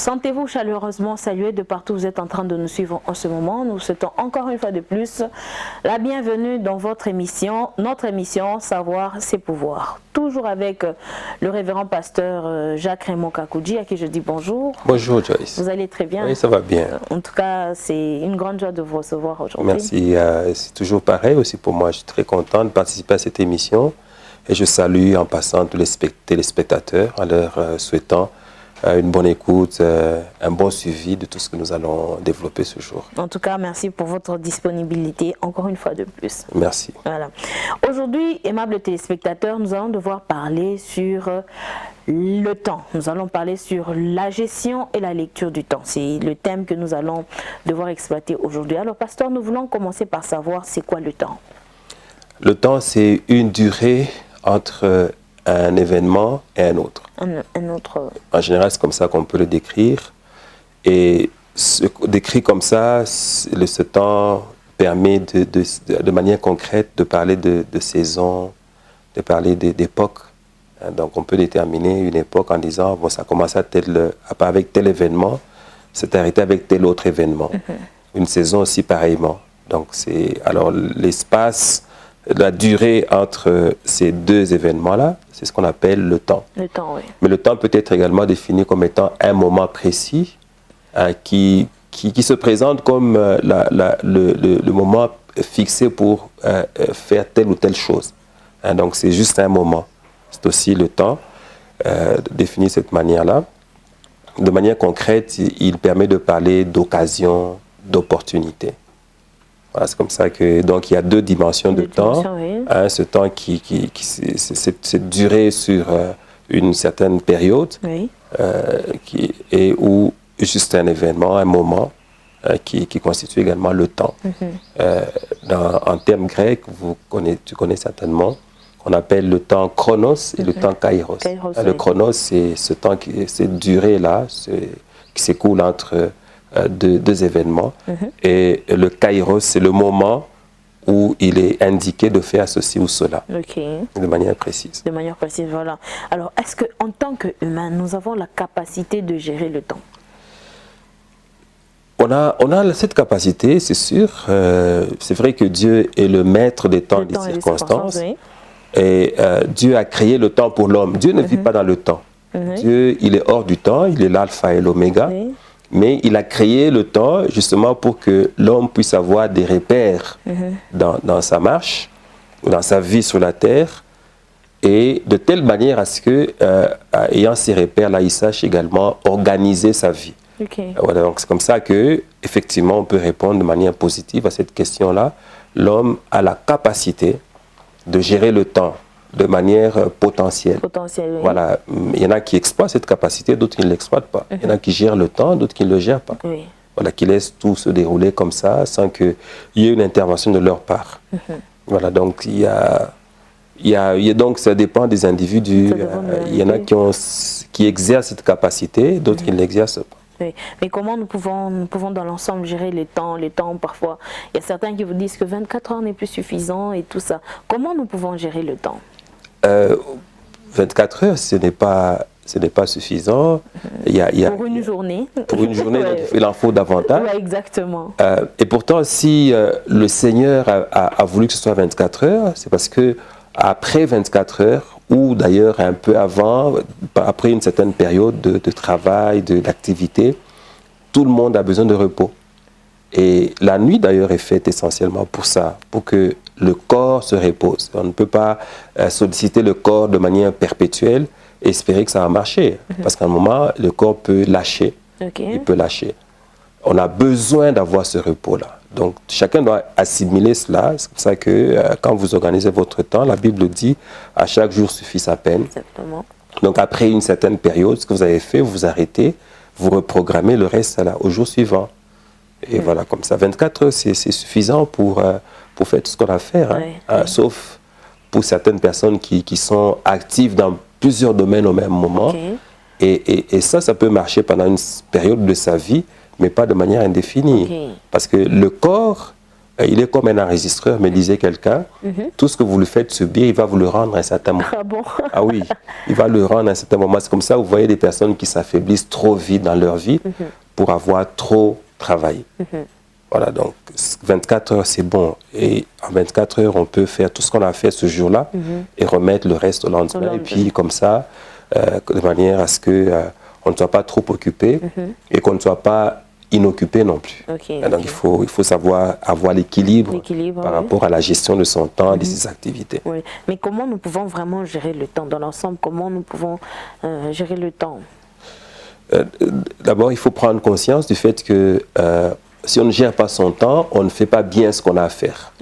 Sentez-vous chaleureusement salués de partout où vous êtes en train de nous suivre en ce moment. Nous souhaitons encore une fois de plus la bienvenue dans votre émission, notre émission Savoir c'est pouvoir. Toujours avec le révérend pasteur Jacques-Raymond Kakoudji, à qui je dis bonjour. Bonjour Joyce. Vous allez très bien? Oui, ça va bien. En tout cas, c'est une grande joie de vous recevoir aujourd'hui. Merci. C'est toujours pareil aussi pour moi. Je suis très content de participer à cette émission. Et je salue en passant tous les téléspectateurs en leur souhaitant une bonne écoute, un bon suivi de tout ce que nous allons développer ce jour. En tout cas, merci pour votre disponibilité, encore une fois de plus. Merci. Voilà. Aujourd'hui, aimables téléspectateurs, nous allons devoir parler sur le temps. Nous allons parler sur la gestion et la lecture du temps. C'est le thème que nous allons devoir exploiter aujourd'hui. Alors, pasteur, nous voulons commencer par savoir c'est quoi le temps. Le temps, c'est une durée entre un événement et un autre. En général, c'est comme ça qu'on peut le décrire. Et décrit comme ça, ce temps permet de manière concrète de parler de saison, de parler d'époque. Donc, on peut déterminer une époque en disant, bon, ça commence avec tel événement, c'est arrêté avec tel autre événement. Une saison aussi pareillement. Donc, alors l'espace, la durée entre ces deux événements-là, c'est ce qu'on appelle le temps. Le temps, oui. Mais le temps peut être également défini comme étant un moment précis qui se présente comme le moment fixé pour faire telle ou telle chose. Donc c'est juste un moment. C'est aussi le temps défini de cette manière-là. De manière concrète, il permet de parler d'occasion, d'opportunité. Voilà, c'est comme ça que donc il y a deux dimensions de temps. Oui. Ce temps c'est duré sur une certaine période, oui. Ou juste un événement, un moment qui constitue également le temps. En termes grecs, tu connais certainement, on appelle le temps chronos et le temps kairos. Le chronos, c'est ce temps, cette durée-là qui s'écoule entre deux événements. Et le kairos, c'est le moment où il est indiqué de faire ceci ou cela. De manière précise. De manière précise, voilà. Alors, est-ce qu'en tant qu'humains, nous avons la capacité de gérer le temps? On a cette capacité, c'est sûr. C'est vrai que Dieu est le maître des temps et des circonstances. Oui. Et Dieu a créé le temps pour l'homme. Dieu ne vit pas dans le temps. Dieu, il est hors du temps, il est l'alpha et l'oméga. Oui. Mais il a créé le temps justement pour que l'homme puisse avoir des repères dans sa marche, dans sa vie sur la terre, et de telle manière à ce que, ayant ces repères-là, il sache également organiser sa vie. Voilà, donc c'est comme ça que, effectivement, on peut répondre de manière positive à cette question-là. L'homme a la capacité de gérer le temps de manière potentielle. Oui. Voilà. Il y en a qui exploitent cette capacité, d'autres qui ne l'exploitent pas. Il y en a qui gèrent le temps, d'autres qui ne le gèrent pas. Oui. Voilà, qui laissent tout se dérouler comme ça, sans qu'il y ait une intervention de leur part. Voilà, donc donc ça dépend des individus. Il y en a qui exercent cette capacité, d'autres qui ne l'exercent pas. Oui. Mais comment nous pouvons dans l'ensemble gérer les temps parfois, il y a certains qui vous disent que 24 heures n'est plus suffisant et tout ça. Comment nous pouvons gérer le temps? 24 heures, ce n'est pas suffisant. Pour une journée. Pour une journée, donc, il en faut davantage. Oui, exactement. Et pourtant, si le Seigneur a voulu que ce soit 24 heures, c'est parce que après 24 heures, ou d'ailleurs un peu avant, après une certaine période de travail, d'activité, tout le monde a besoin de repos. Et la nuit d'ailleurs est faite essentiellement pour ça, pour que le corps se repose. On ne peut pas solliciter le corps de manière perpétuelle et espérer que ça va marcher. Parce qu'à un moment, le corps peut lâcher. Il peut lâcher. On a besoin d'avoir ce repos-là. Donc, chacun doit assimiler cela. C'est pour ça que quand vous organisez votre temps, la Bible dit « à chaque jour suffit sa peine ». Exactement. Donc, après une certaine période, ce que vous avez fait, vous arrêtez, vous reprogrammez le reste au jour suivant. Et voilà, comme ça. 24 heures, c'est suffisant pour faire tout ce qu'on a à faire. Sauf pour certaines personnes qui sont actives dans plusieurs domaines au même moment. Et ça peut marcher pendant une période de sa vie, mais pas de manière indéfinie. Parce que le corps il est comme un enregistreur, me disait quelqu'un. Tout ce que vous lui faites subir, il va vous le rendre à un certain moment. Ah bon? Ah oui, il va le rendre à un certain moment. C'est comme ça, vous voyez des personnes qui s'affaiblissent trop vite dans leur vie pour avoir trop travaillé. Voilà, donc 24 heures, c'est bon. Et en 24 heures, on peut faire tout ce qu'on a fait ce jour-là et remettre le reste au lendemain. Et puis, comme ça, de manière à ce qu'on ne soit pas trop occupé et qu'on ne soit pas inoccupé non plus. Donc, il faut savoir avoir l'équilibre par rapport à la gestion de son temps et de ses activités. Oui. Mais comment nous pouvons vraiment gérer le temps dans l'ensemble? Comment nous pouvons gérer le temps? D'abord, il faut prendre conscience du fait que si on ne gère pas son temps, on ne fait pas bien ce qu'on a à faire.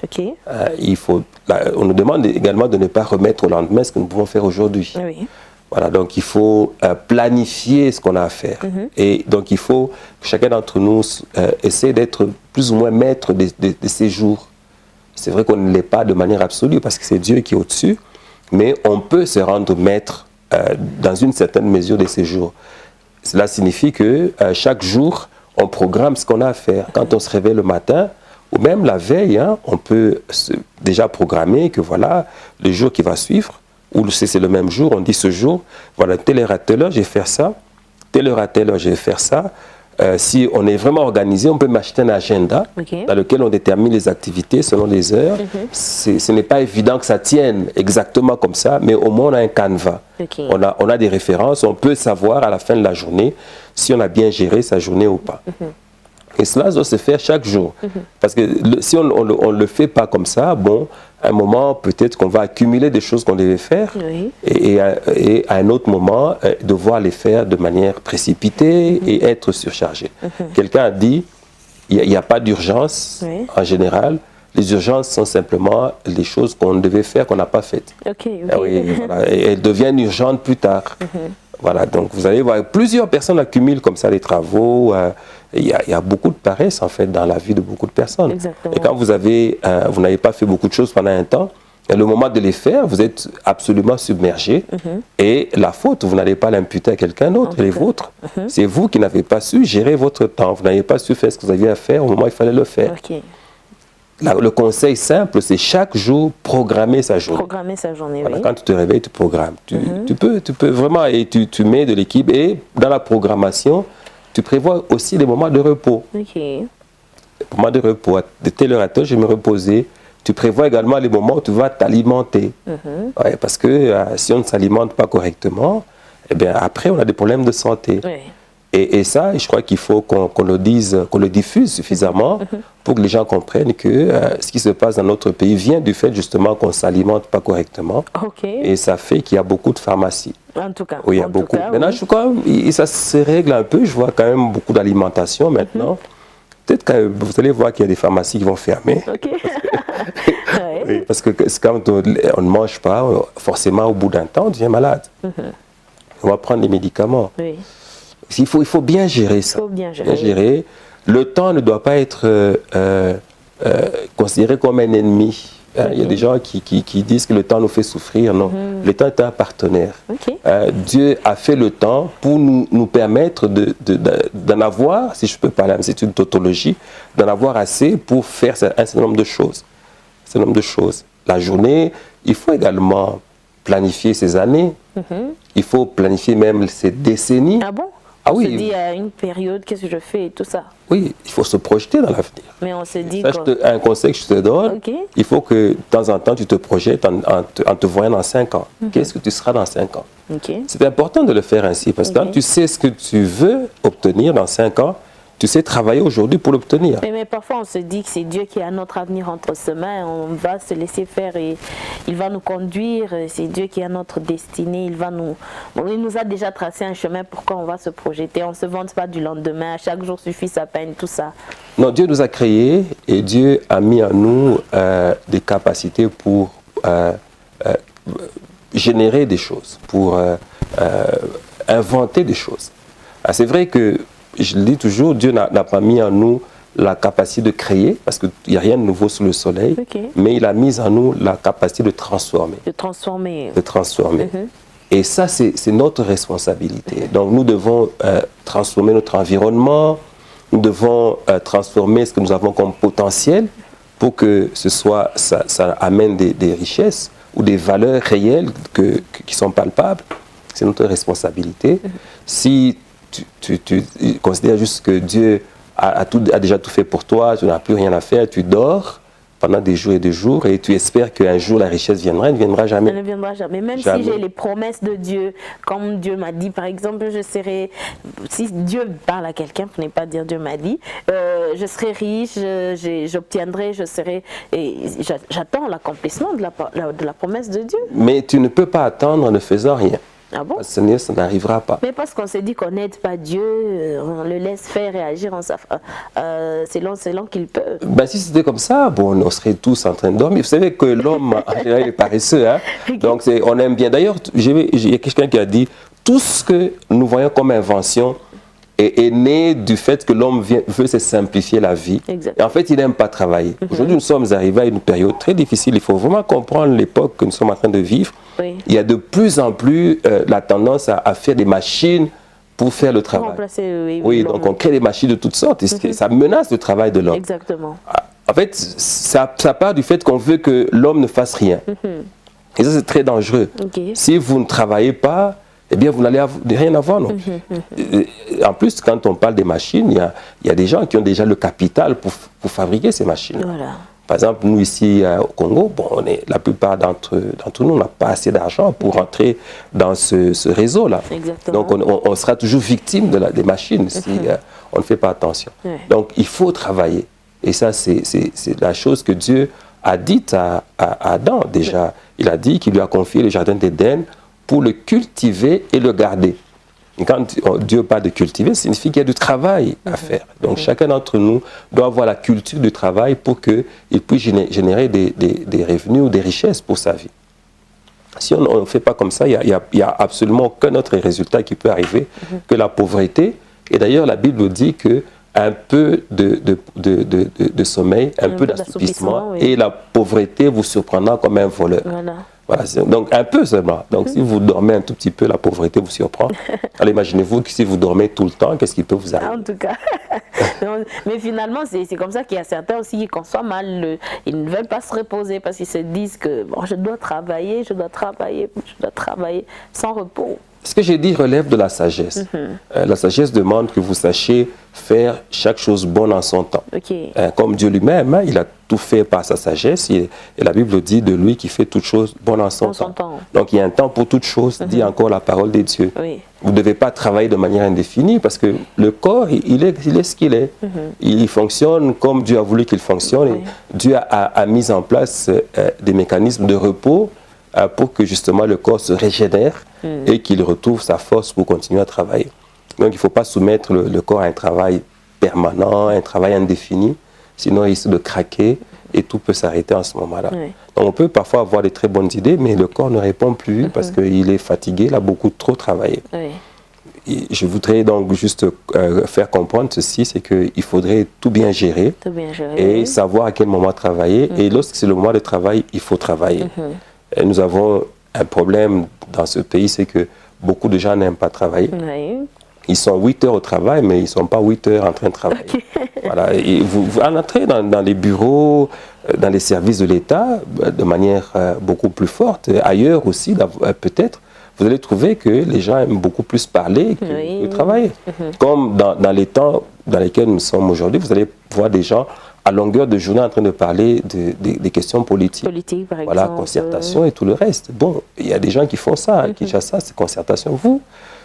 On nous demande également de ne pas remettre au lendemain ce que nous pouvons faire aujourd'hui. Oui. Voilà, donc il faut planifier ce qu'on a à faire. Et donc il faut que chacun d'entre nous essaie d'être plus ou moins maître de ses jours. C'est vrai qu'on ne l'est pas de manière absolue parce que c'est Dieu qui est au-dessus, mais on peut se rendre maître dans une certaine mesure de ses jours. Cela signifie que chaque jour, on programme ce qu'on a à faire. Quand on se réveille le matin, ou même la veille, on peut déjà programmer que voilà, le jour qui va suivre, ou si c'est le même jour, on dit ce jour, voilà, telle heure à telle heure, je vais faire ça, telle heure à telle heure, je vais faire ça. Si on est vraiment organisé, on peut m'acheter un agenda dans lequel on détermine les activités selon les heures. Ce n'est pas évident que ça tienne exactement comme ça, mais au moins on a un canevas. On a des références, on peut savoir à la fin de la journée si on a bien géré sa journée ou pas. Et cela doit se faire chaque jour. Parce que si on ne le fait pas comme ça, bon, à un moment, peut-être qu'on va accumuler des choses qu'on devait faire et à un autre moment, devoir les faire de manière précipitée et être surchargé. Quelqu'un a dit, il n'y a pas d'urgence en général. Les urgences sont simplement les choses qu'on devait faire, qu'on n'a pas faites. Voilà, et elles deviennent urgentes plus tard. Voilà, donc vous allez voir, plusieurs personnes accumulent comme ça les travaux. Il y a beaucoup de paresse en fait dans la vie de beaucoup de personnes. Exactement. Et quand vous n'avez pas fait beaucoup de choses pendant un temps, le moment de les faire, vous êtes absolument submergé. Et la faute, vous n'allez pas l'imputer à quelqu'un d'autre, elle est vôtre. C'est vous qui n'avez pas su gérer votre temps. Vous n'avez pas su faire ce que vous aviez à faire au moment où il fallait le faire. Le conseil simple, c'est chaque jour programmer sa journée. Programmer sa journée, voilà, quand tu te réveilles, tu programmes. Tu peux vraiment, et tu mets de l'équipe. Et dans la programmation, tu prévois aussi des moments de repos. Des moments de repos. De telle heure à telle heure, je vais me reposer. Tu prévois également les moments où tu vas t'alimenter. Parce que si on ne s'alimente pas correctement, eh bien, après, on a des problèmes de santé. Et ça, je crois qu'il faut qu'on le dise, qu'on le diffuse suffisamment pour que les gens comprennent que ce qui se passe dans notre pays vient du fait justement qu'on ne s'alimente pas correctement. Et ça fait qu'il y a beaucoup de pharmacies. En tout cas. Oui, il y a beaucoup. Maintenant, je crois que ça se règle un peu. Je vois quand même beaucoup d'alimentation maintenant. Peut-être que vous allez voir qu'il y a des pharmacies qui vont fermer. Parce que quand on ne mange pas, forcément, au bout d'un temps, on devient malade. On va prendre des médicaments. Il faut bien gérer ça. Bien gérer. Le temps ne doit pas être considéré comme un ennemi. Il y a des gens qui disent que le temps nous fait souffrir. Non, le temps est un partenaire. Dieu a fait le temps pour nous permettre d'en avoir, si je peux parler, c'est une tautologie, d'en avoir assez pour faire un certain nombre de choses. Un certain nombre de choses. La journée, il faut également planifier ses années. Il faut planifier même ses décennies. Ah bon? On se dit à une période, qu'est-ce que je fais et tout ça. Oui, il faut se projeter dans l'avenir. Mais on se dit un conseil que je te donne, il faut que de temps en temps tu te projettes en te voyant dans 5 ans. Qu'est-ce que tu seras dans 5 ans? C'est important de le faire ainsi parce que quand tu sais ce que tu veux obtenir dans 5 ans, tu sais travailler aujourd'hui pour l'obtenir. Mais parfois on se dit que c'est Dieu qui a notre avenir entre ses mains, on va se laisser faire et il va nous conduire, c'est Dieu qui a notre destinée, il nous a déjà tracé un chemin, pourquoi on va se projeter, on ne se vante pas du lendemain, chaque jour suffit sa peine, tout ça. Non, Dieu nous a créés et Dieu a mis en nous des capacités pour générer des choses, pour inventer des choses. C'est vrai que je le dis toujours, Dieu n'a pas mis en nous la capacité de créer, parce qu'il n'y a rien de nouveau sous le soleil, mais il a mis en nous la capacité de transformer. De transformer. Et ça, c'est notre responsabilité. Donc nous devons transformer notre environnement, nous devons transformer ce que nous avons comme potentiel pour que ça amène des richesses ou des valeurs réelles qui sont palpables. C'est notre responsabilité. Si tu considères juste que Dieu a déjà tout fait pour toi, tu n'as plus rien à faire, tu dors pendant des jours et des jours et tu espères qu'un jour la richesse viendra, elle ne viendra jamais. Elle ne viendra jamais. Même jamais. Si j'ai les promesses de Dieu, comme Dieu m'a dit, par exemple, si Dieu parle à quelqu'un, pour ne pas dire Dieu m'a dit, je serai riche, j'obtiendrai, j'attends l'accomplissement de la promesse de Dieu. Mais tu ne peux pas attendre en ne faisant rien. Ah bon? Ça n'arrivera pas. Mais parce qu'on s'est dit qu'on n'aide pas Dieu, on le laisse faire réagir selon qu'il peut. Ben, si c'était comme ça, bon, on serait tous en train de dormir. Vous savez que l'homme, en général, est paresseux. Hein? Donc, on aime bien. D'ailleurs, il y a quelqu'un qui a dit, tout ce que nous voyons comme invention est né du fait que l'homme veut se simplifier la vie. Exact. Et en fait, il n'aime pas travailler. Aujourd'hui, nous sommes arrivés à une période très difficile. Il faut vraiment comprendre l'époque que nous sommes en train de vivre. Oui. Il y a de plus en plus la tendance à faire des machines pour faire le travail. Oui, donc on crée des machines de toutes sortes. Et ça menace le travail de l'homme. Exactement. En fait, ça part du fait qu'on veut que l'homme ne fasse rien. Et ça, c'est très dangereux. Okay. Si vous ne travaillez pas, eh bien, vous n'allez rien avoir non plus. En plus, quand on parle des machines, il y a des gens qui ont déjà le capital pour fabriquer ces machines. Voilà. Par exemple, nous ici au Congo, bon, la plupart d'entre nous n'ont pas assez d'argent pour entrer dans ce réseau-là. Donc, on sera toujours victime des machines si on ne fait pas attention. Donc, il faut travailler. Et ça, c'est la chose que Dieu a dite à Adam déjà. Il a dit qu'il lui a confié le jardin d'Éden pour le cultiver et le garder. Et quand Dieu parle de cultiver, ça signifie qu'il y a du travail à faire. Donc chacun d'entre nous doit avoir la culture du travail pour qu'il puisse générer des revenus ou des richesses pour sa vie. Si on ne fait pas comme ça, il n'y a absolument aucun autre résultat qui peut arriver que la pauvreté. Et d'ailleurs, la Bible dit que un peu de sommeil, un peu d'assoupissement, et la pauvreté vous surprendra comme un voleur. Voilà, donc un peu seulement. Donc si vous dormez un tout petit peu, la pauvreté vous surprend. Alors imaginez-vous que si vous dormez tout le temps, qu'est-ce qui peut vous arriver? En tout cas. Mais finalement, c'est comme ça qu'il y a certains aussi qui conçoivent mal. Ils ne veulent pas se reposer parce qu'ils se disent que bon, je dois travailler sans repos. Ce que j'ai dit relève de la sagesse. La sagesse demande que vous sachiez faire chaque chose bonne en son temps. Okay. Comme Dieu lui-même, il a tout fait par sa sagesse. Et la Bible dit de lui qui fait toutes choses bonnes en son temps. Donc il y a un temps pour toutes choses, dit encore la parole de Dieu. Oui. Vous ne devez pas travailler de manière indéfinie parce que le corps, il est ce qu'il est. Il fonctionne comme Dieu a voulu qu'il fonctionne. Et Dieu a mis en place des mécanismes de repos pour que justement le corps se régénère et qu'il retrouve sa force pour continuer à travailler. Donc il ne faut pas soumettre le corps à un travail permanent, un travail indéfini, sinon il risque de craquer et tout peut s'arrêter en ce moment-là. Donc on peut parfois avoir des très bonnes idées, mais le corps ne répond plus parce qu'il est fatigué, il a beaucoup trop travaillé. Et je voudrais donc juste faire comprendre ceci, c'est qu'il faudrait tout bien gérer et savoir à quel moment travailler. Et lorsque c'est le moment de travail, il faut travailler. Et nous avons un problème dans ce pays, c'est que beaucoup de gens n'aiment pas travailler. Ils sont 8 heures au travail, mais ils ne sont pas 8 heures en train de travailler. Voilà. Et vous entrez dans les bureaux, dans les services de l'État, de manière beaucoup plus forte. Ailleurs aussi, peut-être, vous allez trouver que les gens aiment beaucoup plus parler que travailler. Comme dans les temps dans lesquels nous sommes aujourd'hui, vous allez voir des gens à longueur de journée en train de parler des questions politiques. Par voilà, exemple. concertation et tout le reste. Bon, il y a des gens qui font ça, qui cherchent ça, c'est concertation. Vous,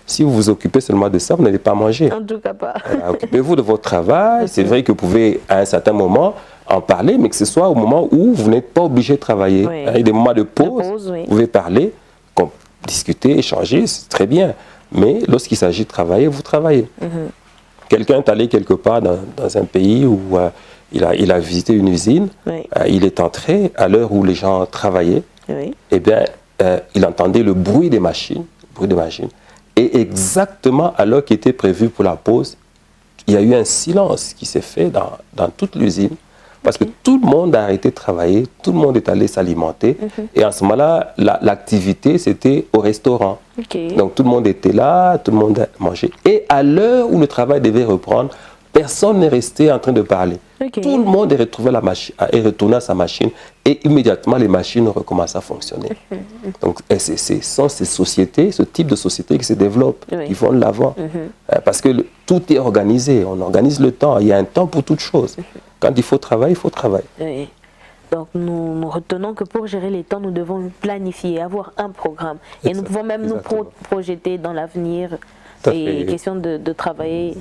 si vous vous occupez seulement de ça, vous n'allez pas manger. En tout cas pas. Voilà, occupez-vous de votre travail. C'est vrai que vous pouvez à un certain moment en parler, mais que ce soit au moment où vous n'êtes pas obligé de travailler. Il y a des moments de pause, vous pouvez parler, discuter, échanger, c'est très bien. Mais lorsqu'il s'agit de travailler, vous travaillez. Quelqu'un est allé quelque part dans un pays où il a visité une usine, il est entré à l'heure où les gens travaillaient, et bien, il entendait le bruit des machines, et exactement à l'heure qui était prévue pour la pause, il y a eu un silence qui s'est fait dans toute l'usine, parce que tout le monde a arrêté de travailler, tout le monde est allé s'alimenter, et en ce moment-là, l'activité, c'était au restaurant. Donc tout le monde était là, tout le monde mangeait. Et à l'heure où le travail devait reprendre, personne n'est resté en train de parler. Okay. Tout le monde est retourné à sa machine et immédiatement les machines recommencent à fonctionner. Donc ce sont ces sociétés, ce type de société qui se développent, qui vont de l'avant. Parce que tout est organisé, on organise le temps, il y a un temps pour toute chose. Quand il faut travailler, il faut travailler. Oui. Donc nous retenons que pour gérer les temps, nous devons planifier, avoir un programme. Et nous pouvons même nous projeter dans l'avenir. Et question de travailler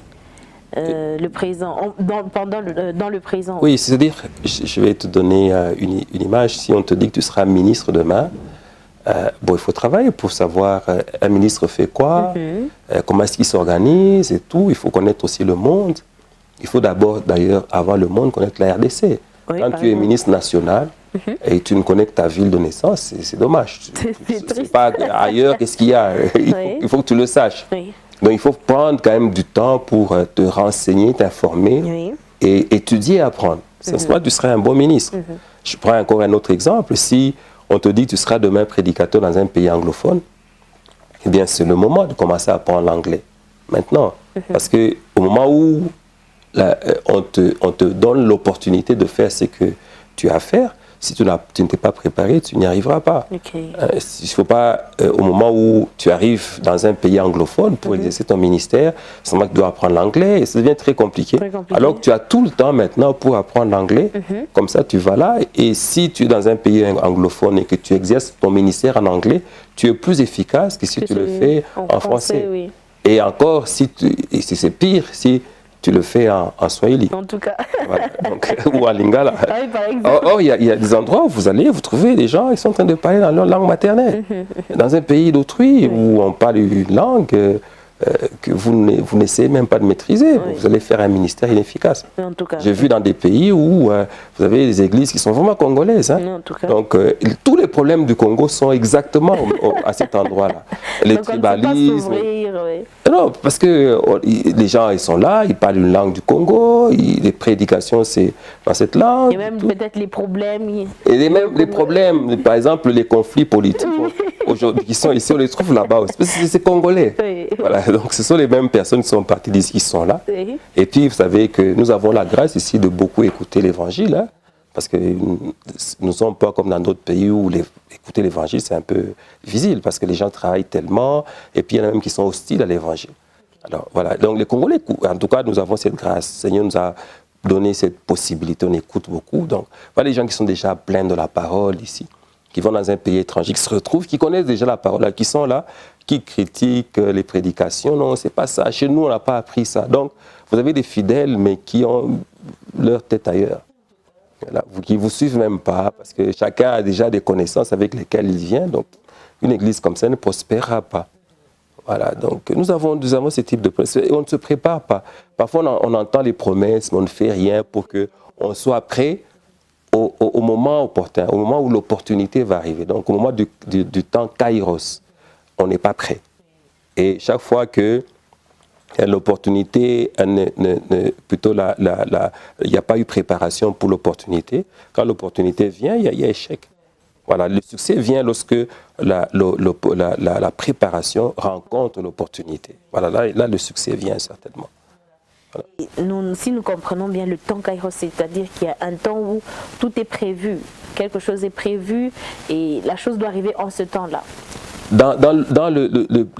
le présent, dans le présent. Oui, c'est-à-dire, je vais te donner une image. Si on te dit que tu seras ministre demain, bon, il faut travailler pour savoir un ministre fait quoi, comment est-ce qu'il s'organise et tout. Il faut connaître aussi le monde. Il faut d'abord, d'ailleurs, avant le monde, connaître la RDC. Oui, quand tu es ministre national et tu ne connais que ta ville de naissance, c'est dommage. C'est pas ailleurs, qu'est-ce qu'il y a. Il faut que tu le saches. Oui. Donc il faut prendre quand même du temps pour te renseigner, t'informer et étudier et apprendre. C'est ce tu seras un bon ministre. Je prends encore un autre exemple. Si on te dit que tu seras demain prédicateur dans un pays anglophone, eh bien c'est le moment de commencer à apprendre l'anglais. Maintenant. Parce qu'au moment où on te donne l'opportunité de faire ce que tu as à faire, si tu ne t'es pas préparé, tu n'y arriveras pas. Okay. Il ne faut pas, au moment où tu arrives dans un pays anglophone pour exercer ton ministère, c'est que tu dois apprendre l'anglais et ça devient très compliqué. Alors que tu as tout le temps maintenant pour apprendre l'anglais, comme ça tu vas là. Et si tu es dans un pays anglophone et que tu exerces ton ministère en anglais, tu es plus efficace que si tu le fais en français. Oui. Et encore, si c'est pire, si tu le fais en Swahili. En tout cas. Voilà, donc, ou en Lingala. Ah oui, par exemple. Or, il y a des endroits où vous trouvez des gens qui sont en train de parler dans leur langue maternelle. Dans un pays d'autrui où on parle une langue que vous n'essayez même pas de maîtriser, vous allez faire un ministère inefficace. En tout cas. J'ai vu dans des pays où vous avez des églises qui sont vraiment congolaises. Hein. En tout cas. Donc, tous les problèmes du Congo sont exactement à cet endroit-là. Les tribalismes. Non, parce que les gens, ils sont là, ils parlent une langue du Congo, les prédications, c'est dans cette langue. Et même peut-être les problèmes. Et même les problèmes, par exemple, les conflits politiques aujourd'hui qui sont ici, on les trouve là-bas aussi. Parce que c'est congolais. Oui. Voilà, donc ce sont les mêmes personnes qui sont parties d'ici, qui sont là. Oui. Et puis, vous savez que nous avons la grâce ici de beaucoup écouter l'évangile, hein, parce que nous ne sommes pas comme dans d'autres pays où écouter l'évangile, c'est un peu difficile, parce que les gens travaillent tellement, et puis il y en a même qui sont hostiles à l'évangile. Alors voilà, donc les Congolais, en tout cas, nous avons cette grâce. Le Seigneur nous a donné cette possibilité, on écoute beaucoup. Donc voilà les gens qui sont déjà pleins de la parole ici, qui vont dans un pays étranger, qui se retrouvent, qui connaissent déjà la parole, qui sont là, qui critiquent les prédications. Non, c'est pas ça. Chez nous, on n'a pas appris ça. Donc, vous avez des fidèles, mais qui ont leur tête ailleurs. Voilà, qui ne vous suivent même pas, parce que chacun a déjà des connaissances avec lesquelles il vient. Donc, une église comme ça ne prospérera pas. Voilà, donc nous avons ce type de promesses. Et on ne se prépare pas. Parfois, on entend les promesses, mais on ne fait rien pour qu'on soit prêt au moment opportun, au moment où l'opportunité va arriver. Donc, au moment du temps kairos, on n'est pas prêt. Et chaque fois que l'opportunité, plutôt il n'y a pas eu préparation pour l'opportunité, quand l'opportunité vient, il y a échec. Voilà, le succès vient lorsque la préparation rencontre l'opportunité. Voilà, là, le succès vient certainement. Voilà. Si nous comprenons bien le temps kairos, c'est-à-dire qu'il y a un temps où tout est prévu, quelque chose est prévu et la chose doit arriver en ce temps-là. Dans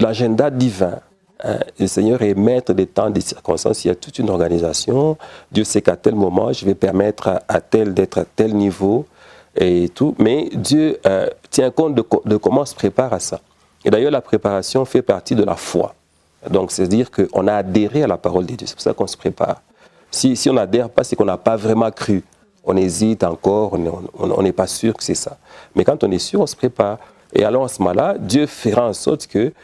l'agenda divin, hein, le Seigneur est maître des temps, des circonstances, il y a toute une organisation. Dieu sait qu'à tel moment, je vais permettre à tel d'être à tel niveau et tout. Mais Dieu tient compte de comment on se prépare à ça. Et d'ailleurs, la préparation fait partie de la foi. Donc, c'est-à-dire qu'on a adhéré à la parole de Dieu. C'est pour ça qu'on se prépare. Si on n'adhère pas, c'est qu'on n'a pas vraiment cru. On hésite encore, on n'est pas sûr que c'est ça. Mais quand on est sûr, on se prépare. Et alors, à ce moment-là, Dieu fera en sorte que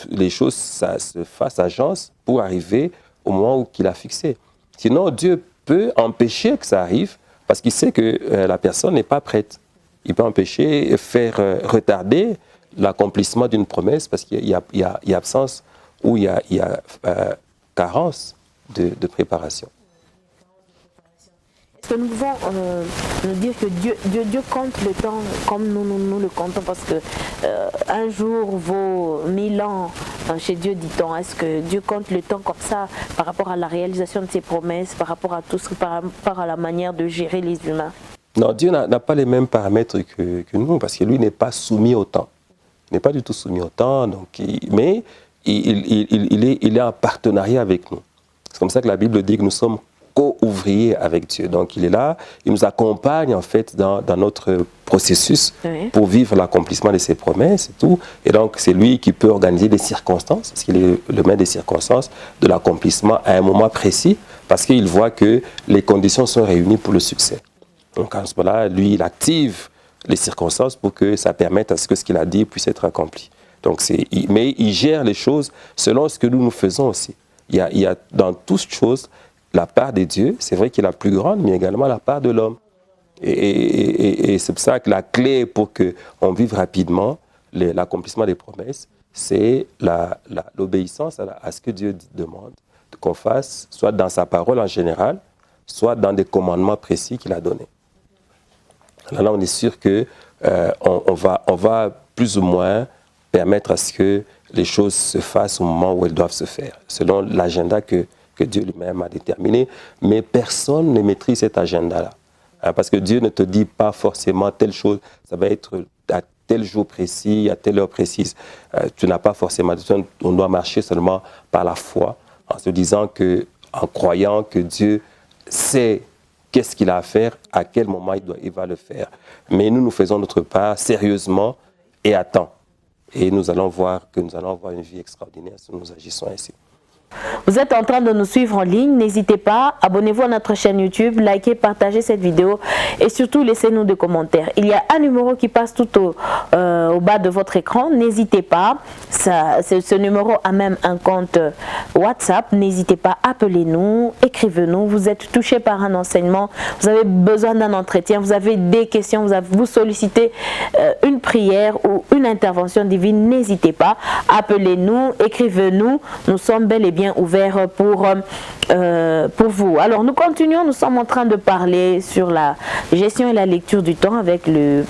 les choses se fassent agence pour arriver au moment qu'il a fixé. Sinon, Dieu peut empêcher que ça arrive parce qu'il sait que la personne n'est pas prête. Il peut empêcher, faire retarder l'accomplissement d'une promesse parce qu'il y a absence ou il y a carence de préparation. Est-ce que nous pouvons nous dire que Dieu compte le temps comme nous le comptons, parce que un jour vaut 1000 ans chez Dieu, dit-on. Est-ce que Dieu compte le temps comme ça par rapport à la réalisation de ses promesses, par rapport à tout ce, par rapport à la manière de gérer les humains? Non, Dieu n'a pas les mêmes paramètres que nous, parce que lui n'est pas soumis au temps. Il n'est pas du tout soumis au temps, donc mais il est en partenariat avec nous. C'est comme ça que la Bible dit que nous sommes co-ouvriers avec Dieu. Donc il est là, il nous accompagne en fait dans notre processus pour vivre l'accomplissement de ses promesses et tout. Et donc c'est lui qui peut organiser des circonstances, parce qu'il est le maître des circonstances, de l'accomplissement à un moment précis, parce qu'il voit que les conditions sont réunies pour le succès. Donc à ce moment-là, lui, il active les circonstances pour que ça permette à ce que ce qu'il a dit puisse être accompli. Donc mais il gère les choses selon ce que nous faisons aussi. Il y a dans toutes choses la part de Dieu, c'est vrai qu'il est la plus grande, mais également la part de l'homme. Et c'est pour ça que la clé pour qu'on vive rapidement l'accomplissement des promesses, c'est l'obéissance à ce que Dieu demande qu'on fasse, soit dans sa parole en général, soit dans des commandements précis qu'il a donnés. Là, on est sûr que on va plus ou moins permettre à ce que les choses se fassent au moment où elles doivent se faire, selon l'agenda que Dieu lui-même a déterminé. Mais personne ne maîtrise cet agenda-là. Parce que Dieu ne te dit pas forcément telle chose, ça va être à tel jour précis, à telle heure précise. Tu n'as pas forcément, on doit marcher seulement par la foi, en se disant en croyant que Dieu sait qu'est-ce qu'il a à faire, à quel moment il va le faire. Mais nous faisons notre part sérieusement et à temps. Et nous allons voir une vie extraordinaire si nous agissons ainsi. Vous êtes en train de nous suivre en ligne, n'hésitez pas, abonnez-vous à notre chaîne YouTube, likez, partagez cette vidéo et surtout laissez-nous des commentaires. Il y a un numéro qui passe tout au bas de votre écran, n'hésitez pas, ce numéro a même un compte WhatsApp, n'hésitez pas, appelez-nous, écrivez-nous, vous êtes touché par un enseignement, vous avez besoin d'un entretien, vous avez des questions, vous sollicitez une prière ou une intervention divine, n'hésitez pas, appelez-nous, écrivez-nous, nous sommes bel et bien ouvert pour vous. Alors nous continuons, nous sommes en train de parler sur la gestion et la lecture du temps avec le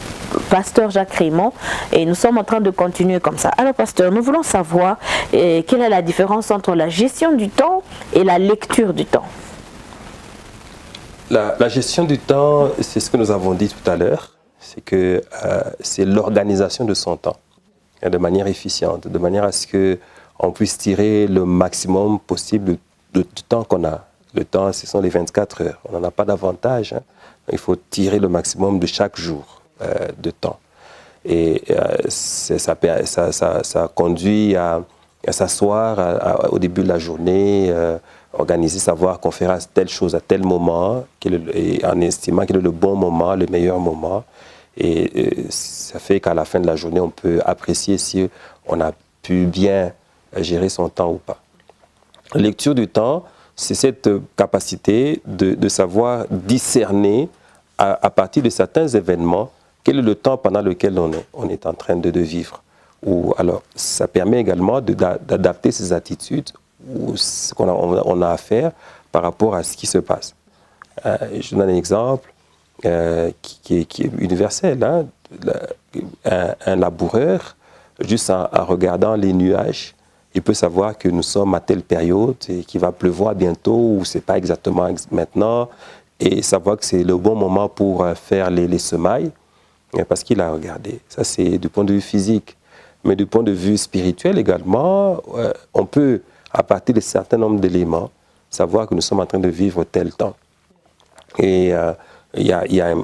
pasteur Jacques Raymond et nous sommes en train de continuer comme ça. Alors pasteur, nous voulons savoir quelle est la différence entre la gestion du temps et la lecture du temps. La gestion du temps, c'est ce que nous avons dit tout à l'heure, c'est que c'est l'organisation de son temps de manière efficiente, de manière à ce que on puisse tirer le maximum possible du temps qu'on a. Le temps, ce sont les 24 heures. On n'en a pas davantage. Il faut tirer le maximum de chaque jour de temps. Et ça conduit à s'asseoir au début de la journée, organiser, savoir qu'on fera telle chose à tel moment, et en estimant quel est le bon moment, le meilleur moment. Et ça fait qu'à la fin de la journée, on peut apprécier si on a pu bien gérer son temps ou pas. La lecture du temps, c'est cette capacité de savoir discerner à partir de certains événements quel est le temps pendant lequel on est en train de vivre. Ou alors, ça permet également d'adapter ses attitudes ou ce qu'on a à faire par rapport à ce qui se passe. Je donne un exemple qui est universel. Hein? Un laboureur, juste en regardant les nuages, il peut savoir que nous sommes à telle période et qu'il va pleuvoir bientôt ou ce n'est pas exactement maintenant, et savoir que c'est le bon moment pour faire les semailles parce qu'il a regardé. Ça, c'est du point de vue physique. Mais du point de vue spirituel également, on peut, à partir de certains nombres d'éléments, savoir que nous sommes en train de vivre tel temps. Et il y a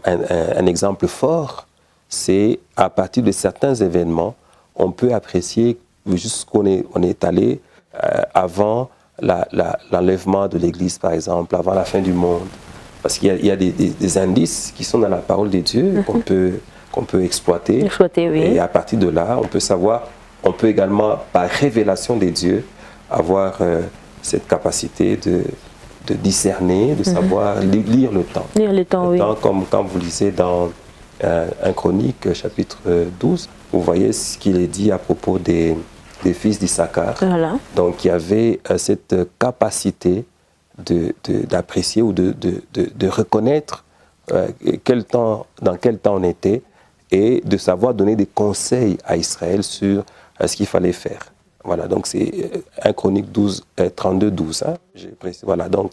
un exemple fort, c'est à partir de certains événements, on peut apprécier jusqu'où on est allé avant l'enlèvement de l'Église, par exemple, avant la fin du monde. Parce qu'il y a des indices qui sont dans la parole de Dieu qu'on peut exploiter. Oui. Et à partir de là, on peut savoir, on peut également, par révélation des dieux, avoir cette capacité de discerner, de savoir lire le temps. Lire le temps, oui. Comme quand vous lisez dans 1 Chronique, chapitre 12, vous voyez ce qu'il est dit à propos des fils d'Issachar. Voilà. Donc il y avait cette capacité d'apprécier ou de reconnaître dans quel temps on était et de savoir donner des conseils à Israël sur ce qu'il fallait faire. Voilà, donc c'est 1 Chronique 32, 12. Hein, voilà, donc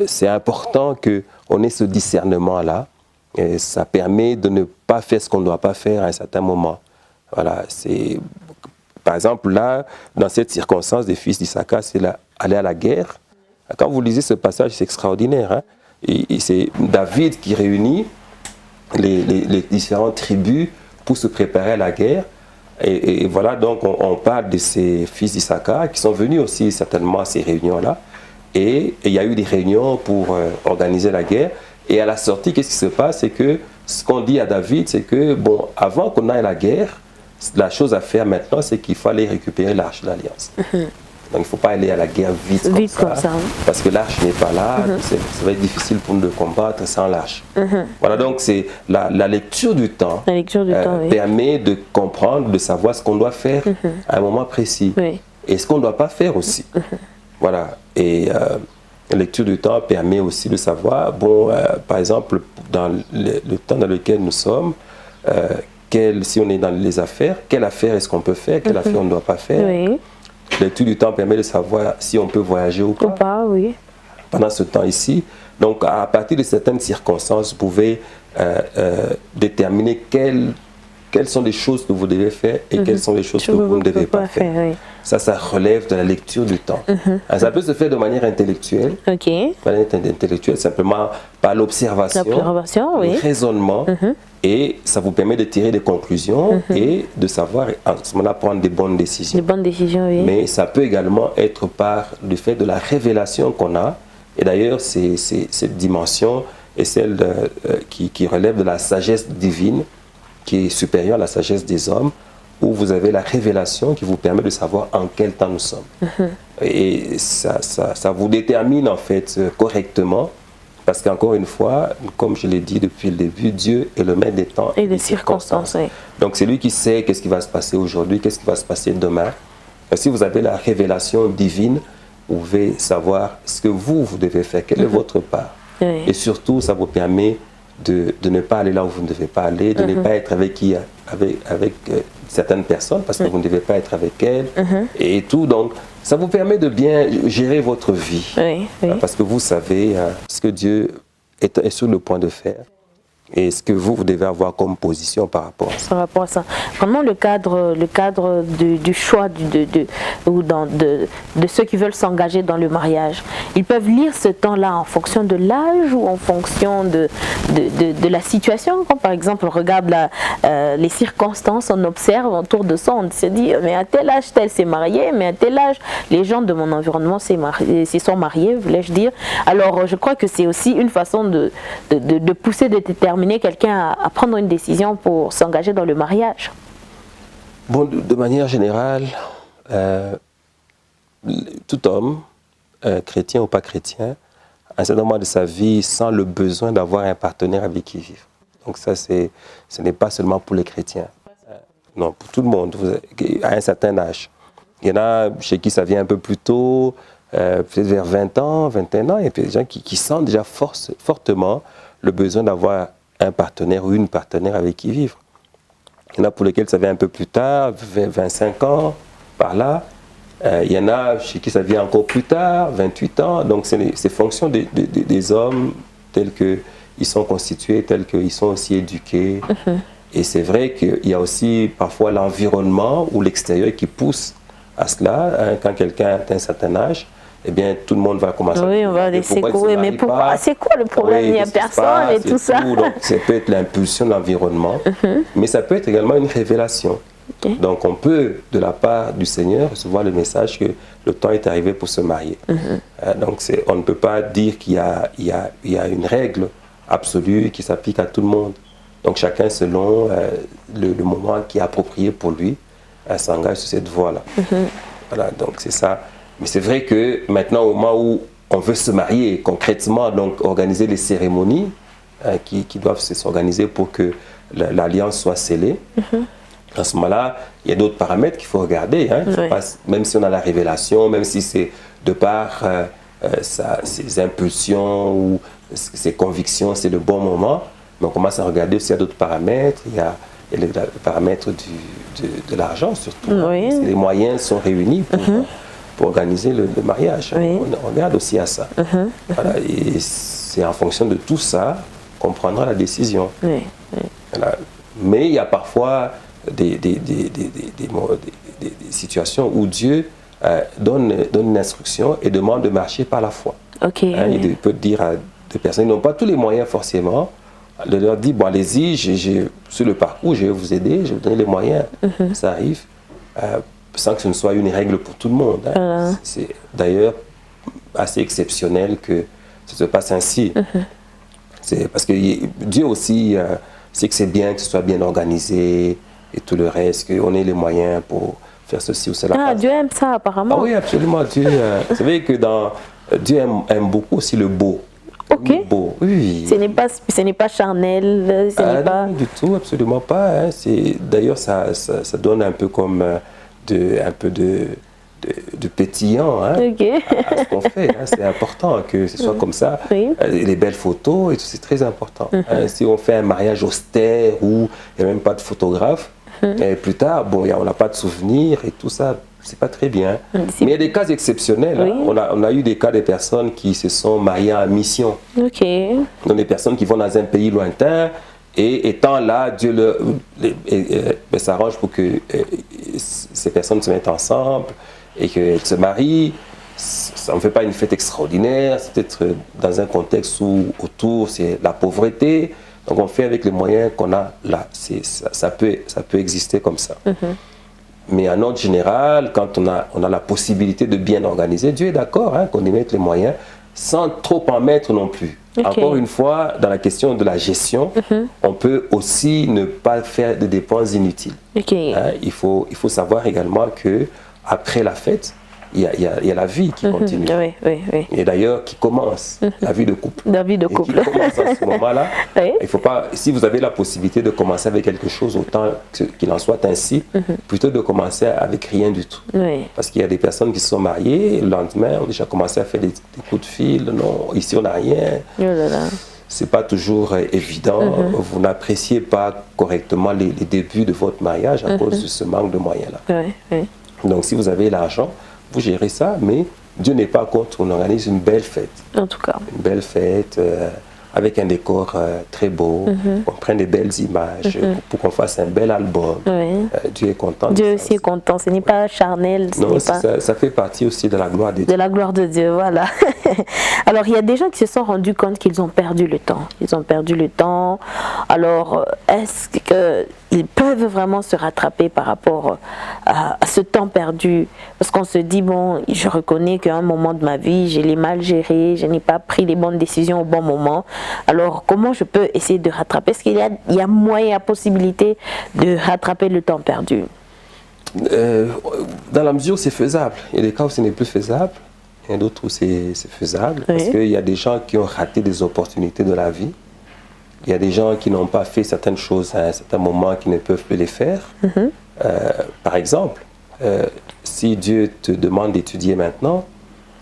c'est important qu'on ait ce discernement-là. Et ça permet de ne pas faire ce qu'on ne doit pas faire à un certain moment. Voilà, c'est, par exemple, là, dans cette circonstance, des fils d'Issachar, c'est aller à la guerre. Quand vous lisez ce passage, c'est extraordinaire. Hein, et c'est David qui réunit les différentes tribus pour se préparer à la guerre. Et voilà, donc on parle de ces fils d'Issachar qui sont venus aussi certainement à ces réunions-là. Et il y a eu des réunions pour organiser la guerre. Et à la sortie, qu'est-ce qui se passe? C'est que ce qu'on dit à David, c'est que, bon, avant qu'on aille à la guerre, la chose à faire maintenant, c'est qu'il fallait récupérer l'arche de l'Alliance. Donc il ne faut pas aller à la guerre vite comme ça, parce que l'arche n'est pas là, ça va être difficile pour nous de combattre sans l'arche. Voilà, donc c'est la lecture du temps, permet de comprendre, de savoir ce qu'on doit faire à un moment précis et ce qu'on ne doit pas faire aussi. Voilà, et la lecture du temps permet aussi de savoir, bon, par exemple, dans le temps dans lequel nous sommes, si on est dans les affaires, quelle affaire est-ce qu'on peut faire, quelle affaire on ne doit pas faire. La lecture du temps permet de savoir si on peut voyager ou pas, pendant ce temps ici. Donc, à partir de certaines circonstances, vous pouvez déterminer quelles sont les choses que vous devez faire et quelles sont les choses que vous ne devez pas faire. Ça relève de la lecture du temps. Ça peut se faire de manière intellectuelle, simplement par l'observation, le raisonnement, et ça vous permet de tirer des conclusions et de savoir, à ce moment-là, prendre des bonnes décisions. Mais ça peut également être par le fait de la révélation qu'on a, et d'ailleurs, cette dimension est celle qui relève de la sagesse divine, qui est supérieure à la sagesse des hommes, où vous avez la révélation qui vous permet de savoir en quel temps nous sommes. Et ça vous détermine en fait correctement, parce qu'encore une fois, comme je l'ai dit depuis le début, Dieu est le maître des temps et des circonstances. Donc c'est lui qui sait qu'est-ce qui va se passer aujourd'hui, qu'est-ce qui va se passer demain. Et si vous avez la révélation divine, vous pouvez savoir ce que vous devez faire, quelle est votre part. Et surtout, ça vous permet de ne pas aller là où vous ne devez pas aller, de ne pas être avec certaines personnes parce que vous ne devez pas être avec elles et tout. Donc, ça vous permet de bien gérer votre vie parce que vous savez ce que Dieu est sur le point de faire et ce que vous devez avoir comme position par rapport à ça. Vraiment le cadre du choix de ceux qui veulent s'engager dans le mariage. Ils peuvent lire ce temps-là en fonction de l'âge ou en fonction de la situation. Comme par exemple, on regarde les circonstances, on observe autour de ça, on se dit, mais à tel âge, tel s'est marié, mais à tel âge, les gens de mon environnement s'y sont mariés, voulais-je dire. Alors, je crois que c'est aussi une façon de pousser, de déterminer quelqu'un à prendre une décision pour s'engager dans le mariage. Bon, de manière générale, tout homme, chrétien ou pas chrétien, à un certain moment de sa vie, sent le besoin d'avoir un partenaire avec qui vivre. Donc ça, ce n'est pas seulement pour les chrétiens. Non, pour tout le monde, à un certain âge. Il y en a chez qui ça vient un peu plus tôt, peut-être vers 20 ans, 21 ans, et puis des gens qui sentent déjà fortement le besoin d'avoir un partenaire ou une partenaire avec qui vivre. Il y en a pour lesquels ça vient un peu plus tard, 25 ans, par là. Il y en a chez qui ça vient encore plus tard, 28 ans. Donc c'est fonction des hommes tels qu'ils sont constitués, tels qu'ils sont aussi éduqués. Et c'est vrai qu'il y a aussi parfois l'environnement ou l'extérieur qui pousse à cela. Quand quelqu'un atteint un certain âge, eh bien, tout le monde va commencer à dire, on va laisser courir, mais pourquoi? C'est quoi le problème? Il n'y a personne et tout ça. Donc, ça peut être l'impulsion de l'environnement, mais ça peut être également une révélation. Donc, on peut, de la part du Seigneur, recevoir le message que le temps est arrivé pour se marier. Donc, on ne peut pas dire qu'il y a une règle absolue qui s'applique à tout le monde. Donc, chacun, selon le moment qui est approprié pour lui, s'engage sur cette voie-là. Voilà, donc c'est ça. Mais c'est vrai que maintenant, au moment où on veut se marier concrètement, donc organiser les cérémonies qui doivent s'organiser pour que l'alliance soit scellée, à ce moment-là, il y a d'autres paramètres qu'il faut regarder. Même si on a la révélation, même si c'est de par ses impulsions ou ses convictions, c'est le bon moment. Mais on commence à regarder aussi à d'autres paramètres. Il y a les paramètres de l'argent surtout. Oui. Parce que les moyens sont réunis pour organiser le mariage. Oui. On regarde aussi à ça. Voilà, et c'est en fonction de tout ça qu'on prendra la décision. Oui. Voilà. Mais il y a parfois des situations où Dieu donne une instruction et demande de marcher par la foi. Okay. Il peut dire à des personnes qui n'ont pas tous les moyens forcément, de leur dire, bon allez-y, sur le parcours, je vais vous aider, je vais vous donner les moyens. Ça arrive, sans que ce ne soit une règle pour tout le monde. C'est d'ailleurs assez exceptionnel que ça se passe ainsi. C'est parce que Dieu aussi sait que c'est bien que ce soit bien organisé et tout le reste, qu'on ait les moyens pour faire ceci ou cela. Ah, Dieu aime ça apparemment. Ah oui, absolument. Dieu, vous savez que Dieu aime beaucoup aussi le beau. Ok. Le beau, oui. Ce n'est pas charnel, ce n'est pas... Non, du tout, absolument pas. D'ailleurs, ça donne un peu comme un peu de pétillant à ce qu'on fait. C'est important que ce soit comme ça. Oui. Les belles photos, et tout, c'est très important. Si on fait un mariage austère où il n'y a même pas de photographe, et plus tard, bon, on n'a pas de souvenirs et tout ça, c'est pas très bien. Mais il y a des cas exceptionnels. Oui. On a eu des cas de personnes qui se sont mariées en mission. Donc des personnes qui vont dans un pays lointain et étant là, Dieu s'arrange pour que ces personnes se mettent ensemble et qu'elles se marient. Ça ne fait pas une fête extraordinaire, c'est peut-être dans un contexte où autour c'est la pauvreté. Donc on fait avec les moyens qu'on a là. Ça peut exister comme ça. Mais en ordre général, quand on a la possibilité de bien organiser, Dieu est d'accord qu'on y mette les moyens sans trop en mettre non plus. Encore une fois, dans la question de la gestion, on peut aussi ne pas faire de dépenses inutiles. Il faut savoir également que après la fête, il y a la vie qui continue. Et d'ailleurs, qui commence, la vie de couple. La vie de couple. Et qui commence à ce moment-là. Il faut pas, si vous avez la possibilité de commencer avec quelque chose, autant qu'il en soit ainsi, plutôt de commencer avec rien du tout. Parce qu'il y a des personnes qui se sont mariées, et le lendemain, ont déjà commencé à faire des coups de fil. Non, ici, on n'a rien. C'est pas toujours évident. Vous n'appréciez pas correctement les débuts de votre mariage à cause de ce manque de moyens-là. Donc, si vous avez l'argent, vous gérez ça, mais Dieu n'est pas contre. On organise une belle fête. En tout cas. Une belle fête avec un décor très beau. On prenne des belles images pour qu'on fasse un bel album. Dieu est content. Dieu aussi est content. Ce n'est pas charnel. Non, ça fait partie aussi de la gloire de Dieu. De la gloire de Dieu, voilà. Alors, il y a des gens qui se sont rendus compte qu'ils ont perdu le temps. Ils ont perdu le temps. Alors, est-ce qu'ils peuvent vraiment se rattraper par rapport à ce temps perdu? Parce qu'on se dit, bon, je reconnais qu'à un moment de ma vie, je l'ai mal géré, je n'ai pas pris les bonnes décisions au bon moment. Alors, comment je peux essayer de rattraper? Est-ce qu'il y a moyen, possibilité de rattraper le temps perdu? Dans la mesure où c'est faisable. Il y a des cas où ce n'est plus faisable. Il y a d'autres où c'est faisable. Parce qu'il y a des gens qui ont raté des opportunités de la vie. Il y a des gens qui n'ont pas fait certaines choses à un certain moment, qui ne peuvent plus les faire. Par exemple, si Dieu te demande d'étudier maintenant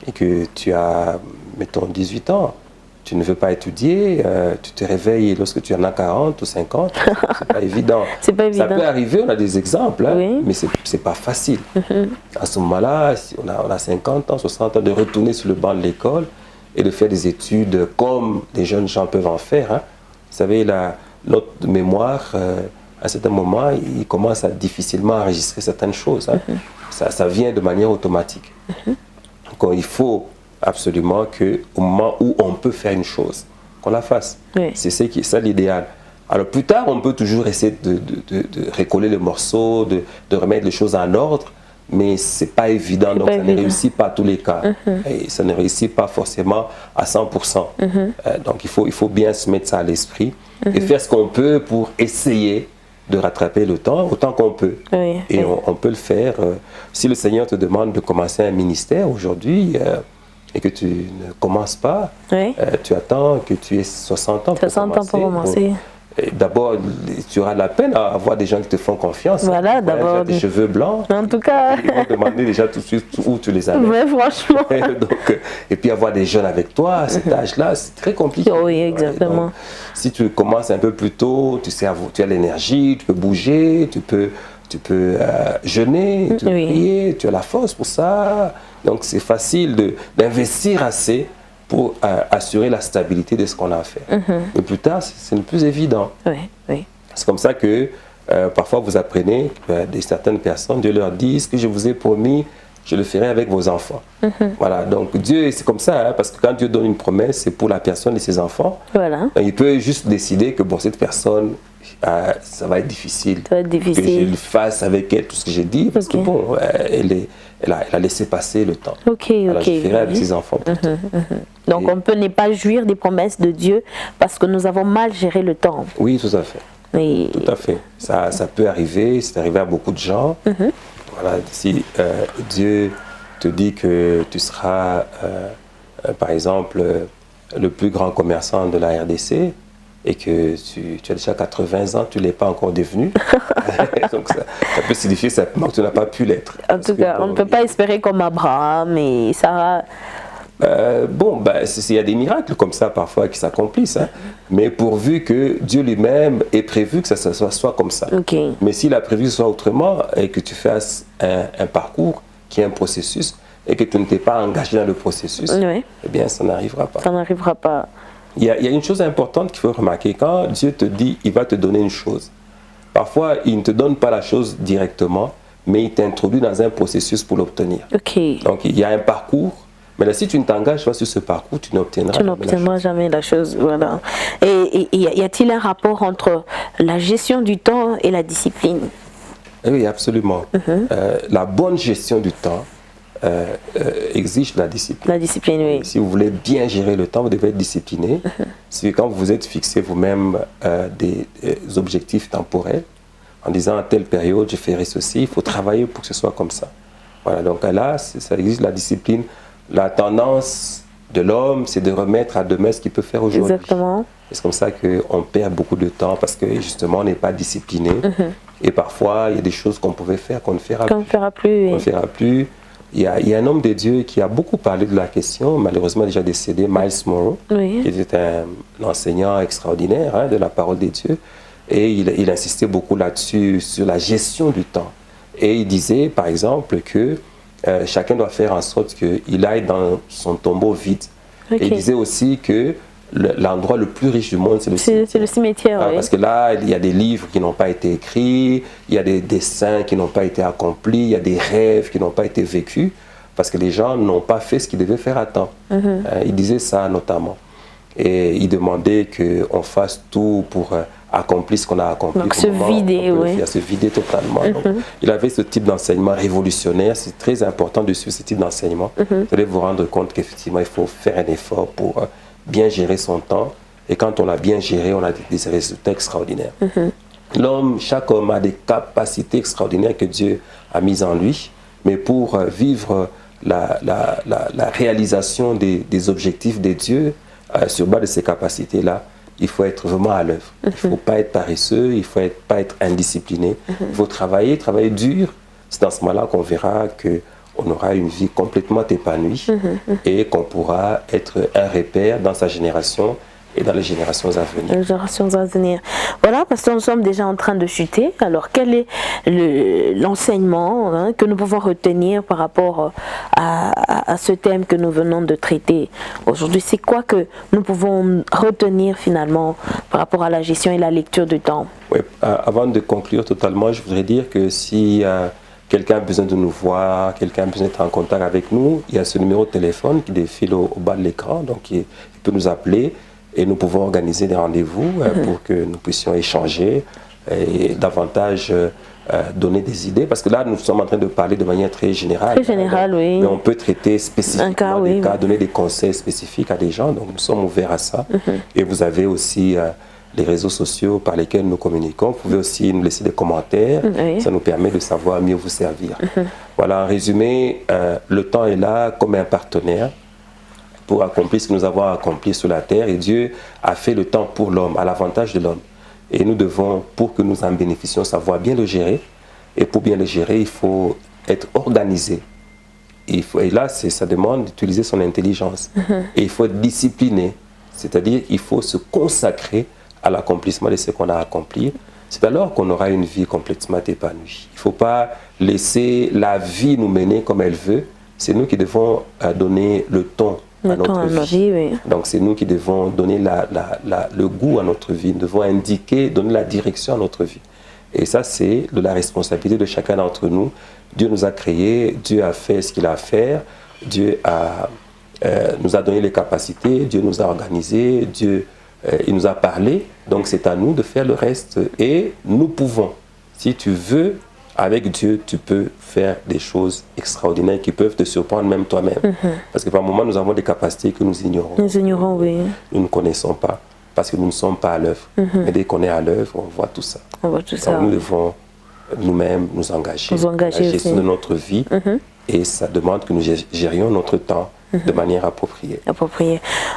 et que tu as, mettons, 18 ans, tu ne veux pas étudier, tu te réveilles lorsque tu en as 40 ou 50, c'est pas évident. C'est pas évident. Ça peut arriver, on a des exemples, mais c'est pas facile. À ce moment-là, si on a 50 ans, 60 ans, de retourner sur le banc de l'école et de faire des études comme les jeunes gens peuvent en faire. Vous savez, notre mémoire, à un certain moment, il commence à difficilement enregistrer certaines choses. Ça vient de manière automatique. Donc il faut absolument qu'au moment où on peut faire une chose, qu'on la fasse. C'est ça l'idéal. Alors plus tard, on peut toujours essayer de recoller les morceaux, de remettre les choses en ordre, mais ce n'est pas évident, donc ça ne réussit pas à tous les cas. Et ça ne réussit pas forcément à 100%. Donc il faut bien se mettre ça à l'esprit et faire ce qu'on peut pour essayer de rattraper le temps autant qu'on peut. Et on peut le faire. Si le Seigneur te demande de commencer un ministère aujourd'hui, et que tu ne commences pas, tu attends que tu aies 60 ans pour commencer. D'abord, tu auras la peine à avoir des gens qui te font confiance. Voilà, d'abord. Des cheveux blancs. En tout cas. Ils vont demander déjà tout de suite où tu les as. Oui, franchement. Donc, et puis avoir des jeunes avec toi à cet âge-là, c'est très compliqué. Oui, exactement. Donc, si tu commences un peu plus tôt, tu sais, tu as l'énergie, tu peux bouger, tu peux jeûner, tu peux prier, tu as la force pour ça. Donc c'est facile d'investir assez pour assurer la stabilité de ce qu'on a à faire. Mais plus tard, c'est le plus évident. Oui, oui. C'est comme ça que parfois vous apprenez, certaines personnes, Dieu leur dit, ce que je vous ai promis, je le ferai avec vos enfants. Voilà, donc Dieu, c'est comme ça, hein, parce que quand Dieu donne une promesse, c'est pour la personne et ses enfants. Voilà. Il peut juste décider que bon, cette personne, ça va être difficile. Ça va être difficile. Que je fasse avec elle tout ce que j'ai dit, parce que bon, elle a laissé passer le temps. Ok. Je ferai avec ses enfants. Donc on peut ne pas jouir des promesses de Dieu parce que nous avons mal géré le temps. Oui, tout à fait. Oui. Tout à fait. Ça peut arriver, c'est arrivé à beaucoup de gens. Voilà, si Dieu te dit que tu seras, par exemple, le plus grand commerçant de la RDC et que tu as déjà 80 ans, tu ne l'es pas encore devenu. Donc ça peut signifier simplement que tu n'as pas pu l'être. En tout cas, on ne peut pas espérer comme Abraham et Sarah. Il y a des miracles comme ça parfois qui s'accomplissent, hein. Mais pourvu que Dieu lui-même ait prévu que ça soit comme ça. Mais s'il a prévu que ce soit autrement et que tu fasses un parcours qui est un processus et que tu ne t'es pas engagé dans le processus, eh bien ça n'arrivera pas. Ça n'arrivera pas. Il y a une chose importante qu'il faut remarquer. Quand Dieu te dit il va te donner une chose, parfois il ne te donne pas la chose directement, mais il t'introduit dans un processus pour l'obtenir. Donc il y a un parcours. Mais là, si tu ne t'engages pas sur ce parcours, tu n'obtiendras jamais la chose. Voilà. Et y a-t-il un rapport entre la gestion du temps et la discipline? Oui, absolument. La bonne gestion du temps exige la discipline. La discipline, oui. Si vous voulez bien gérer le temps, vous devez être discipliné. C'est quand vous vous êtes fixé vous-même des objectifs temporels, en disant à telle période, je ferai ceci, il faut travailler pour que ce soit comme ça. Voilà, donc là, ça exige la discipline. La tendance de l'homme, c'est de remettre à demain ce qu'il peut faire aujourd'hui. Exactement. C'est comme ça qu'on perd beaucoup de temps parce que justement, on n'est pas discipliné. Et parfois, il y a des choses qu'on pouvait faire qu'on ne fera plus. Qu'on ne fera plus. On ne fera plus. Il y a un homme de Dieu qui a beaucoup parlé de la question, malheureusement déjà décédé, Miles Monroe, qui était un enseignant extraordinaire, hein, de la parole de Dieu. Et il insistait beaucoup là-dessus, sur la gestion du temps. Et il disait, par exemple, que chacun doit faire en sorte qu'il aille dans son tombeau vide. Et il disait aussi que l'endroit le plus riche du monde, c'est le cimetière. C'est le cimetière, oui. Parce que là, il y a des livres qui n'ont pas été écrits, il y a des dessins qui n'ont pas été accomplis, il y a des rêves qui n'ont pas été vécus, parce que les gens n'ont pas fait ce qu'ils devaient faire à temps. Il disait ça notamment. Et il demandait qu'on fasse tout pour accomplir ce qu'on a accompli. Donc se vider, oui. Se vider totalement. Donc, il avait ce type d'enseignement révolutionnaire. C'est très important de suivre ce type d'enseignement. Vous allez vous rendre compte qu'effectivement, il faut faire un effort pour bien gérer son temps. Et quand on l'a bien géré, on a des résultats extraordinaires. Chaque homme a des capacités extraordinaires que Dieu a mises en lui. Mais pour vivre la réalisation des objectifs de Dieu, sur base de ces capacités-là, il faut être vraiment à l'œuvre. Il ne faut pas être paresseux, il ne faut pas être indiscipliné. Il faut travailler dur. C'est dans ce moment-là qu'on verra qu'on aura une vie complètement épanouie et qu'on pourra être un repère dans sa génération et dans les générations à venir. Les générations à venir. Voilà, parce que nous sommes déjà en train de chuter. Alors, quel est l'enseignement que nous pouvons retenir par rapport à ce thème que nous venons de traiter aujourd'hui? C'est quoi que nous pouvons retenir finalement par rapport à la gestion et la lecture du temps? Oui, avant de conclure totalement, je voudrais dire que si quelqu'un a besoin de nous voir, quelqu'un a besoin d'être en contact avec nous, il y a ce numéro de téléphone qui défile au bas de l'écran, donc il peut nous appeler. Et nous pouvons organiser des rendez-vous pour que nous puissions échanger et davantage donner des idées. Parce que là, nous sommes en train de parler de manière très générale. Très générale, oui. Mais on peut traiter spécifiquement des cas, donner des conseils spécifiques à des gens. Donc, nous sommes ouverts à ça. Et vous avez aussi les réseaux sociaux par lesquels nous communiquons. Vous pouvez aussi nous laisser des commentaires. Ça nous permet de savoir mieux vous servir. Voilà, en résumé, le temps est là comme un partenaire pour accomplir ce que nous avons accompli sur la terre. Et Dieu a fait le temps pour l'homme, à l'avantage de l'homme. Et nous devons, pour que nous en bénéficions, savoir bien le gérer. Et pour bien le gérer, il faut être organisé. Et là, ça demande d'utiliser son intelligence. Et il faut être discipliné. C'est-à-dire qu'il faut se consacrer à l'accomplissement de ce qu'on a accompli. C'est alors qu'on aura une vie complètement épanouie. Il ne faut pas laisser la vie nous mener comme elle veut. C'est nous qui devons donner le ton à notre vie. Oui. Donc c'est nous qui devons donner le goût à notre vie. Nous devons indiquer, donner la direction à notre vie. Et ça, c'est de la responsabilité de chacun d'entre nous. Dieu nous a créés, Dieu a fait ce qu'il a à faire, Dieu nous a donné les capacités, Dieu nous a organisés, Dieu il nous a parlé. Donc c'est à nous de faire le reste. Et nous pouvons, si tu veux, avec Dieu, tu peux faire des choses extraordinaires qui peuvent te surprendre même toi-même. Parce que par moments, nous avons des capacités que nous ignorons. Nous ignorons, oui. Nous ne connaissons pas. Parce que nous ne sommes pas à l'œuvre. Mais dès qu'on est à l'œuvre, on voit tout ça. On voit tout ça. Donc nous devons nous-mêmes nous engager. La gestion de notre vie. Et ça demande que nous gérions notre temps de manière appropriée.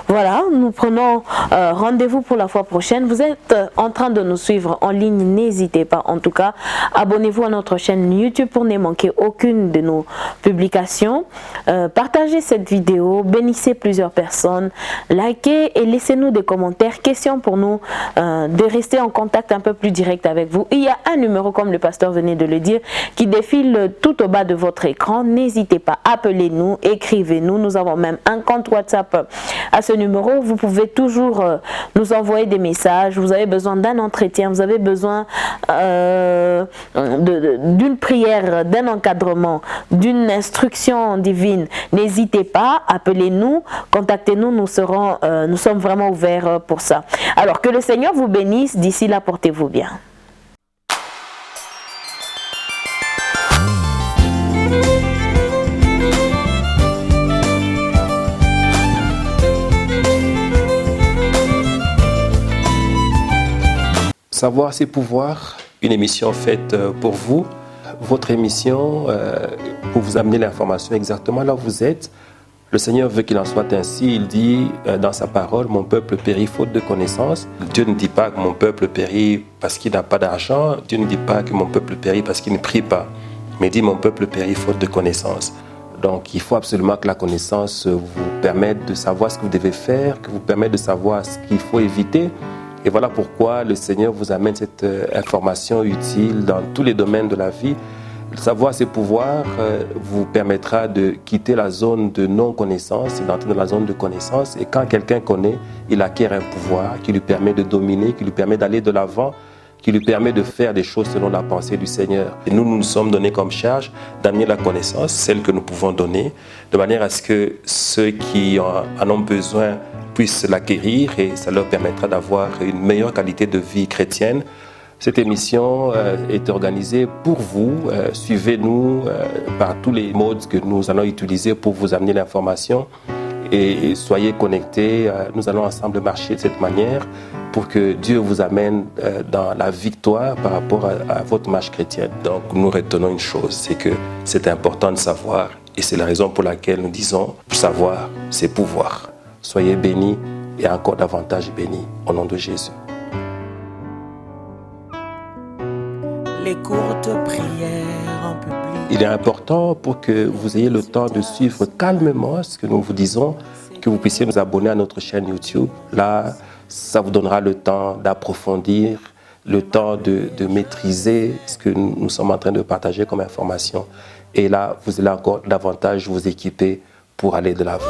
Voilà, nous prenons rendez-vous pour la fois prochaine. Vous êtes en train de nous suivre en ligne, n'hésitez pas. En tout cas, abonnez-vous à notre chaîne YouTube pour ne manquer aucune de nos publications. Partagez cette vidéo, bénissez plusieurs personnes, likez et laissez-nous des commentaires, questions pour nous, de rester en contact un peu plus direct avec vous. Il y a un numéro, comme le pasteur venait de le dire, qui défile tout au bas de votre écran. N'hésitez pas, appelez-nous, écrivez-nous. Nous avons même un compte WhatsApp à ce numéro. Vous pouvez toujours nous envoyer des messages. Vous avez besoin d'un entretien, vous avez besoin d'une prière, d'un encadrement, d'une instruction divine. N'hésitez pas, appelez-nous, contactez-nous, nous sommes vraiment ouverts pour ça. Alors que le Seigneur vous bénisse. D'ici là, portez-vous bien. Savoir, c'est pouvoir. Une émission faite pour vous. Votre émission pour vous amener l'information exactement là où vous êtes. Le Seigneur veut qu'il en soit ainsi. Il dit dans sa parole, mon peuple périt faute de connaissance. Dieu ne dit pas que mon peuple périt parce qu'il n'a pas d'argent. Dieu ne dit pas que mon peuple périt parce qu'il ne prie pas. Mais il dit mon peuple périt faute de connaissance. Donc il faut absolument que la connaissance vous permette de savoir ce que vous devez faire, que vous permette de savoir ce qu'il faut éviter. Et voilà pourquoi le Seigneur vous amène cette information utile dans tous les domaines de la vie. Savoir ses pouvoirs vous permettra de quitter la zone de non-connaissance et d'entrer dans la zone de connaissance. Et quand quelqu'un connaît, il acquiert un pouvoir qui lui permet de dominer, qui lui permet d'aller de l'avant, qui lui permet de faire des choses selon la pensée du Seigneur. Et nous sommes donnés comme charge d'amener la connaissance, celle que nous pouvons donner, de manière à ce que ceux qui en ont besoin puissent l'acquérir et ça leur permettra d'avoir une meilleure qualité de vie chrétienne. Cette émission est organisée pour vous. Suivez-nous par tous les modes que nous allons utiliser pour vous amener l'information et soyez connectés. Nous allons ensemble marcher de cette manière pour que Dieu vous amène dans la victoire par rapport à votre marche chrétienne. Donc nous retenons une chose, c'est que c'est important de savoir et c'est la raison pour laquelle nous disons savoir, c'est pouvoir. Soyez bénis et encore davantage bénis au nom de Jésus. Les courtes prières en public. Il est important pour que vous ayez le temps de suivre calmement ce que nous vous disons, que vous puissiez nous abonner à notre chaîne YouTube. Là, ça vous donnera le temps d'approfondir, le temps de maîtriser ce que nous sommes en train de partager comme information. Et là, vous allez encore davantage vous équiper pour aller de l'avant.